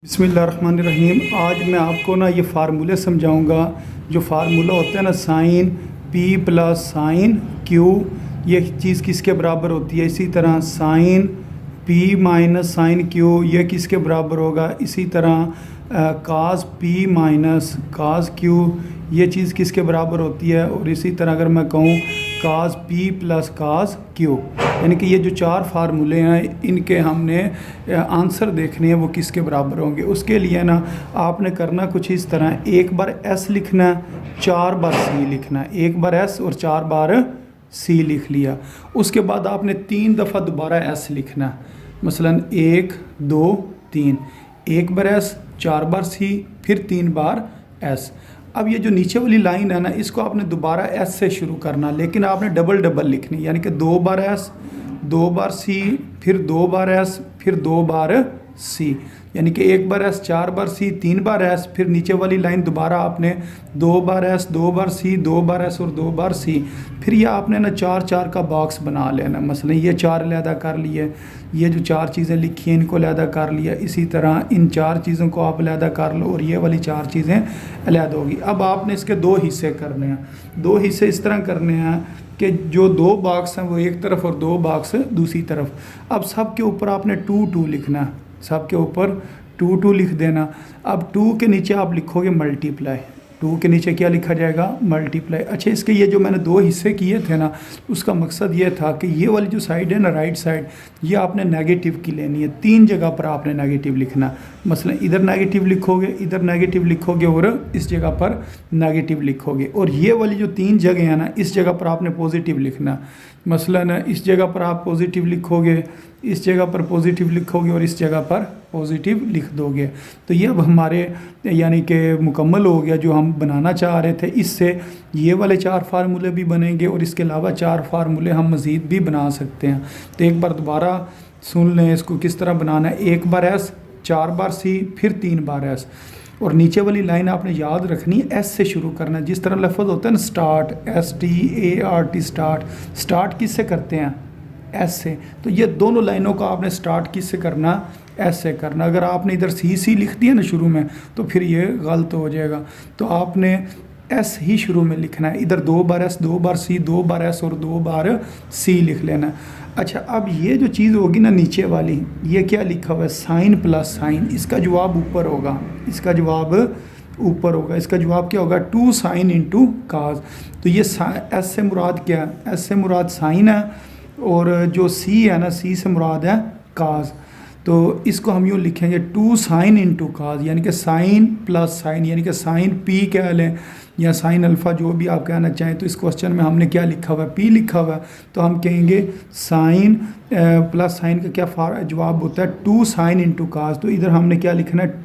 बिस्मिल्लाहिर्रहमानिर्रहीम। आज मैं आपको ना ये फार्मूले समझाऊंगा। जो फार्मूला होता है ना, sine P plus sine Q, ये चीज़ किसके बराबर होती है। इसी तरह sine P minus sine Q, ये किसके बराबर होगा। इसी तरह cos P minus cos Q, ये चीज़ किसके बराबर होती है। और इसी तरह अगर मैं कहूँ काज पी प्लस काज क्यू, यानी कि ये जो चार फार्मूले हैं इनके हमने आंसर देखने हैं वो किसके बराबर होंगे। उसके लिए ना आपने करना कुछ इस तरह, एक बार एस लिखना है, चार बार सी लिखना है। एक बार एस और चार बार सी लिख लिया। उसके बाद आपने 3 दफ़ा दोबारा एस लिखना है, मसलन 1 2 3, एक बार एस, 4 बार सी, फिर 3 बार एस। अब ये जो नीचे वाली लाइन है ना, इसको आपने दोबारा एस से शुरू करना, लेकिन आपने डबल डबल लिखनी, यानी कि 2 बार एस, 2 बार सी, फिर 2 बार एस, फिर 2 बार सी, यानी कि एक बार एस, 4 बार सी, 3 बार एस, फिर नीचे वाली लाइन दोबारा आपने 2 बार एस, 2 बार सी, 2 बार एस और 2 बार सी। फिर ये आपने ना 4 4 का बॉक्स बना लेना। मसलन ये 4 अलहदा कर लिए, ये जो 4 चीज़ें लिखी हैं इनको अलहदा कर लिया। इसी तरह इन 4 चीज़ों को आप अलहदा कर लो और ये वाली 4 चीज़ें अलहदा होगी। अब आपने इसके 2 हिस्से करने हैं। 2 हिस्से इस तरह करने हैं कि जो 2 बॉक्स हैं वो एक तरफ और 2 बॉक्स दूसरी तरफ। अब सब के ऊपर आपने 2 2 लिखना है, सब के ऊपर 2 2 लिख देना। अब 2 के नीचे आप लिखोगे मल्टीप्लाई, 2 के नीचे क्या लिखा जाएगा, मल्टीप्लाई। अच्छा, इसके ये जो मैंने 2 हिस्से किए थे ना, उसका मकसद ये था कि ये वाली जो साइड है ना, राइट साइड, ये आपने नेगेटिव की लेनी है। 3 जगह पर आपने नेगेटिव लिखना। मसलन इधर नेगेटिव लिखोगे, इधर नेगेटिव लिखोगे और इस जगह पर नेगेटिव लिखोगे। और ये वाली जो 3 जगह है ना, इस जगह पर आपने पॉजिटिव लिखना। मसलन इस जगह पर आप पॉजिटिव लिखोगे, इस जगह पर पॉजिटिव लिखोगे और इस जगह पर पॉजिटिव लिख दोगे। तो ये अब हमारे यानी कि मुकम्मल हो गया जो हम बनाना चाह रहे थे। इससे ये वाले 4 फार्मूले भी बनेंगे और इसके अलावा 4 फार्मूले हम मज़ीद भी बना सकते हैं। तो एक बार दोबारा सुन लें इसको किस तरह बनाना है। एक बार एस, 4 बार सी, फिर 3 बार एस। और नीचे वाली लाइन आपने याद रखनी है, एस से शुरू करना है। जिस तरह लफ्ज़ होता है ना स्टार्ट, START स्टार्ट, स्टार्ट किससे करते हैं, एस से। तो ये दोनों लाइनों का आपने स्टार्ट किससे करना, एस से करना। अगर आपने इधर सी लिख दिया ना शुरू में तो फिर ये गलत हो जाएगा। तो आपने एस ही शुरू में लिखना है। इधर 2 बार एस, 2 बार सी, 2 बार एस और 2 बार सी लिख लेना। अच्छा, अब ये जो चीज़ होगी ना नीचे वाली, ये क्या लिखा हुआ है, साइन प्लस साइन, इसका जवाब ऊपर होगा, इसका जवाब ऊपर होगा। इसका जवाब क्या होगा, 2 साइन इंटू काज। तो ये एस से मुराद क्या है, एस से मुराद साइन है और जो सी है ना, सी से मुराद है काज। तो इसको हम यूँ लिखेंगे 2 साइन इंटू काज, यानी कि साइन प्लस साइन, यानी कि साइन पी कह लें या साइन अल्फ़ा, जो भी आप कहना चाहें। तो इस क्वेश्चन में हमने क्या लिखा हुआ है, पी लिखा हुआ है, तो हम कहेंगे साइन प्लस साइन का क्या जवाब होता है, 2 साइन इंटू काज। तो इधर हमने क्या लिखना है,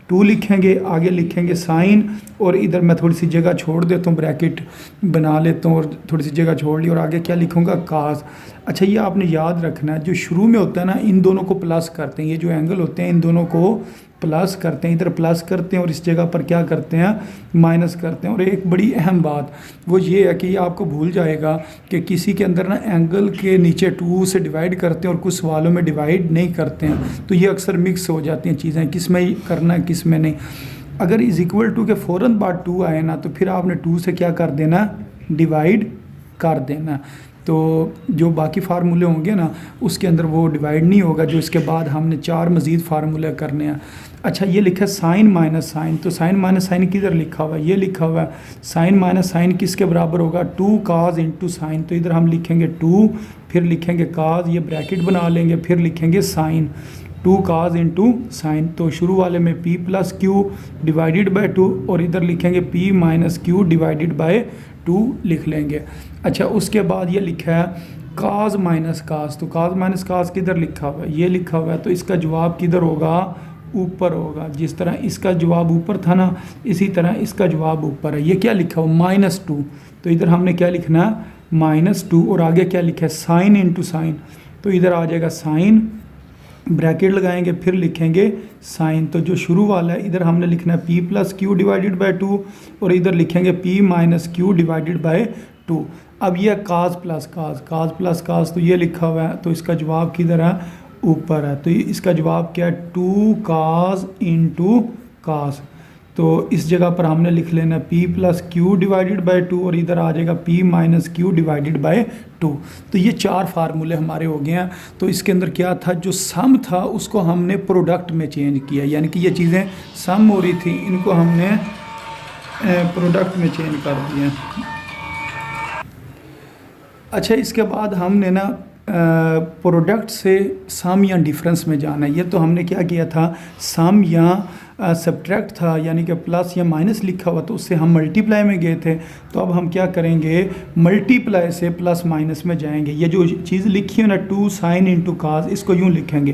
2 लिखेंगे, आगे लिखेंगे साइन, और इधर मैं थोड़ी सी जगह छोड़ देता हूँ, ब्रैकेट बना लेता हूँ और थोड़ी सी जगह छोड़ ली, और आगे क्या लिखूँगा, काज। अच्छा, ये आपने याद रखना है, जो शुरू में होता है ना, इन दोनों को प्लस करते हैं। ये जो एंगल होते हैं इन दोनों को प्लस करते हैं, इधर प्लस करते हैं और इस जगह पर क्या करते हैं, माइनस करते हैं। और एक बड़ी अहम बात वो ये है कि ये आपको भूल जाएगा कि किसी के अंदर ना एंगल के नीचे 2 से डिवाइड करते हैं और कुछ सवालों में डिवाइड नहीं करते हैं। तो ये अक्सर मिक्स हो जाती हैं चीज़ें, किस में करना है किस में नहीं। अगर इज इक्वल टू के फ़ौरन बाद 2 आए ना, तो फिर आपने 2 से क्या कर देना, डिवाइड कर देना। तो जो बाकी फार्मूले होंगे ना उसके अंदर वो डिवाइड नहीं होगा। जो इसके बाद हमने 4 मज़ीद फार्मूले करने हैं। अच्छा, ये लिखा है साइन माइनस साइन, तो साइन माइनस साइन किधर लिखा हुआ है, ये लिखा हुआ है साइन माइनस साइन किसके बराबर होगा, 2 काज इंटू साइन। तो इधर हम लिखेंगे 2, फिर लिखेंगे काज, ये ब्रैकेट बना लेंगे, फिर लिखेंगे साइन, 2 काज इंटू साइन। तो शुरू वाले में p plus Q divided by 2 और इधर लिखेंगे p minus Q divided by 2 लिख लेंगे। अच्छा, उसके बाद ये लिखा है काज माइनस काज, तो काज माइनस काज किधर लिखा हुआ है, ये लिखा हुआ है। तो इसका जवाब किधर होगा, ऊपर होगा। जिस तरह इसका जवाब ऊपर था ना, इसी तरह इसका जवाब ऊपर है। ये क्या लिखा हुआ, -2, तो इधर हमने क्या लिखना है, -2, और आगे क्या लिखा है, साइन इंटू साइन। तो इधर आ जाएगा साइन, ब्रैकेट लगाएंगे, फिर लिखेंगे साइन। तो जो शुरू वाला है इधर हमने लिखना है p plus Q divided by 2 और इधर लिखेंगे p minus Q divided by 2। अब ये काज प्लस काज, काज प्लस काज, तो ये लिखा हुआ है। तो इसका जवाब किधर है, ऊपर है, तो ये इसका जवाब क्या है, 2 cos इंटू कास। तो इस जगह पर हमने लिख लेना p plus Q divided by 2 और इधर आ जाएगा p minus Q divided by 2। तो ये 4 फार्मूले हमारे हो गए हैं। तो इसके अंदर क्या था, जो सम था उसको हमने प्रोडक्ट में चेंज किया, यानी कि ये चीज़ें सम हो रही थी इनको हमने प्रोडक्ट में चेंज कर दिया। अच्छा, इसके बाद हमने ना प्रोडक्ट से सम या डिफरेंस में जाना है। ये तो हमने क्या किया था, सम या सब्ट्रैक्ट था, यानी कि प्लस या माइनस लिखा हुआ, तो उससे हम मल्टीप्लाई में गए थे। तो अब हम क्या करेंगे, मल्टीप्लाई से प्लस माइनस में जाएंगे। ये जो चीज़ लिखी है ना 2 साइन इंटू काज, इसको यूँ लिखेंगे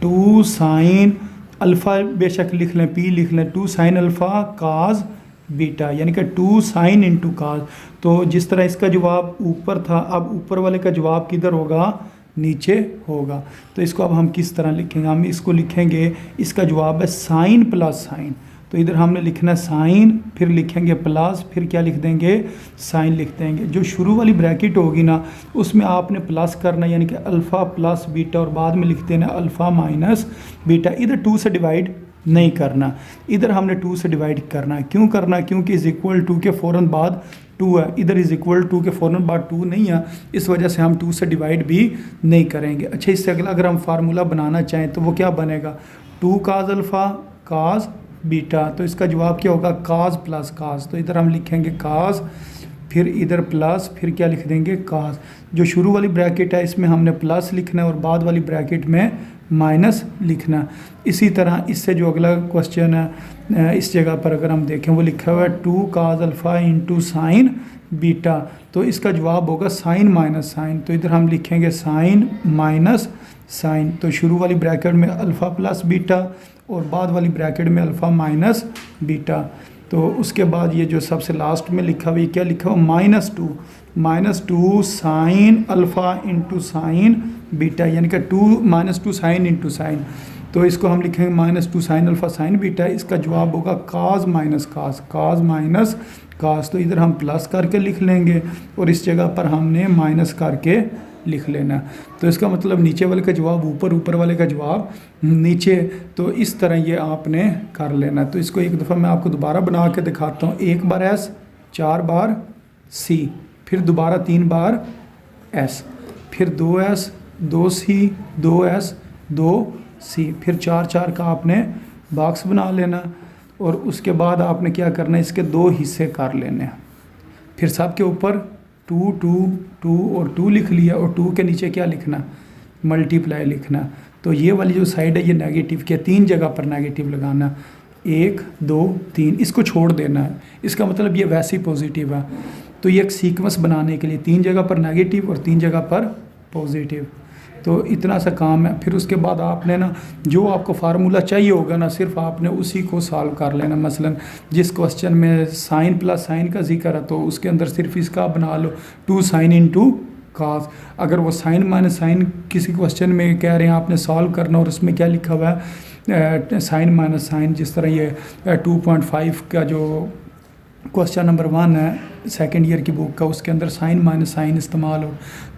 2 साइन अल्फ़ा, बेशक लिख लें p लिख लें, 2 साइन अल्फ़ा काज बीटा, यानी कि 2 साइन इंटू काज। तो जिस तरह इसका जवाब ऊपर था, अब ऊपर वाले का जवाब किधर होगा, नीचे होगा। तो इसको अब हम किस तरह लिखेंगे, हम इसको लिखेंगे, इसका जवाब है साइन प्लस साइन। तो इधर हमने लिखना है साइन, फिर लिखेंगे प्लस, फिर क्या लिख देंगे, साइन लिख देंगे। जो शुरू वाली ब्रैकेट होगी ना उसमें आपने प्लस करना, यानी कि अल्फ़ा प्लस बीटा, और बाद में लिख देना अल्फ़ा माइनस बीटा। इधर 2 से डिवाइड नहीं करना, इधर हमने 2 से डिवाइड करना है। क्यों करना है, क्योंकि इज़ इक्वल टू के फ़ौरन बाद 2 है, इधर इज़ इक्वल टू के फ़ौरन बाद 2 नहीं है, इस वजह से हम 2 से डिवाइड भी नहीं करेंगे। अच्छा, इससे अगला अगर हम फार्मूला बनाना चाहें तो वो क्या बनेगा, 2 काज अल्फ़ा काज बीटा। तो इसका जवाब क्या होगा, काज प्लस काज। तो इधर हम लिखेंगे काज, फिर इधर प्लस, फिर क्या लिख देंगे काज। जो शुरू वाली ब्रैकेट है इसमें हमने प्लस लिखना है और बाद वाली ब्रैकेट में माइनस लिखना। इसी तरह इससे जो अगला क्वेश्चन है इस जगह पर अगर हम देखें वो लिखा हुआ है 2 काज अल्फ़ा इंटू साइन बीटा। तो इसका जवाब होगा साइन माइनस साइन। तो इधर हम लिखेंगे साइन माइनस साइन। तो शुरू वाली ब्रैकेट में अल्फ़ा प्लस बीटा और बाद वाली ब्रैकेट में अल्फ़ा माइनस बीटा। तो उसके बाद ये जो सबसे लास्ट में लिखा हुआ, क्या लिखा हुआ, -2 sine alpha into sine beta, यानी कि -2 साइन इंटू साइन। तो इसको हम लिखेंगे -2 साइन अल्फ़ा साइन बीटा। इसका जवाब होगा काज माइनस काज, काज माइनस काज। तो इधर हम प्लस करके लिख लेंगे और इस जगह पर हमने माइनस करके लिख लेना। तो इसका मतलब नीचे वाले का जवाब ऊपर, ऊपर वाले का जवाब नीचे। तो इस तरह ये आपने कर लेना। तो इसको एक दफ़ा मैं आपको दोबारा बना के दिखाता हूँ। 1 बार S, 4 बार C, फिर दोबारा 3 बार S, फिर 2S, 2C, 2S, 2C, फिर 4 का आपने बॉक्स बना लेना। और उसके बाद आपने क्या करना है, इसके 2 हिस्से कर लेने। फिर सब के ऊपर 2 2 2 और 2 लिख लिया और 2 के नीचे क्या लिखना, मल्टीप्लाई लिखना। तो ये वाली जो साइड है ये नेगेटिव की, 3 जगह पर नेगेटिव लगाना, 1 2 3, इसको छोड़ देना है। इसका मतलब ये वैसे ही पॉजिटिव है। तो ये एक सीक्वेंस बनाने के लिए 3 जगह पर नेगेटिव और 3 जगह पर पॉजिटिव। तो इतना सा काम है। फिर उसके बाद आपने ना जो आपको फार्मूला चाहिए होगा ना, सिर्फ आपने उसी को सॉल्व कर लेना। मसलन जिस क्वेश्चन में साइन प्लस साइन का जिक्र है तो उसके अंदर सिर्फ इसका बना लो 2 साइन इंटू काज। अगर वो साइन माइनस साइन किसी क्वेश्चन में कह रहे हैं आपने सॉल्व करना और उसमें क्या लिखा हुआ है साइन माइनस साइन, जिस तरह ये 2.5 का जो क्वेश्चन नंबर 1 है सेकंड ईयर की बुक का, उसके अंदर साइन माइनस साइन इस्तेमाल हो,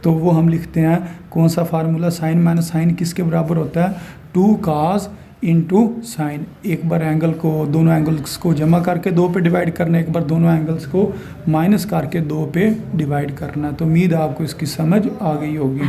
तो वो हम लिखते हैं कौन सा फार्मूला, साइन माइनस साइन किसके बराबर होता है, 2 काज इंटू साइन। एक बार एंगल को, दोनों एंगल्स को जमा करके 2 पे डिवाइड करना, एक बार दोनों एंगल्स को माइनस करके 2 पे डिवाइड करना। तो उम्मीद है आपको इसकी समझ आ गई होगी।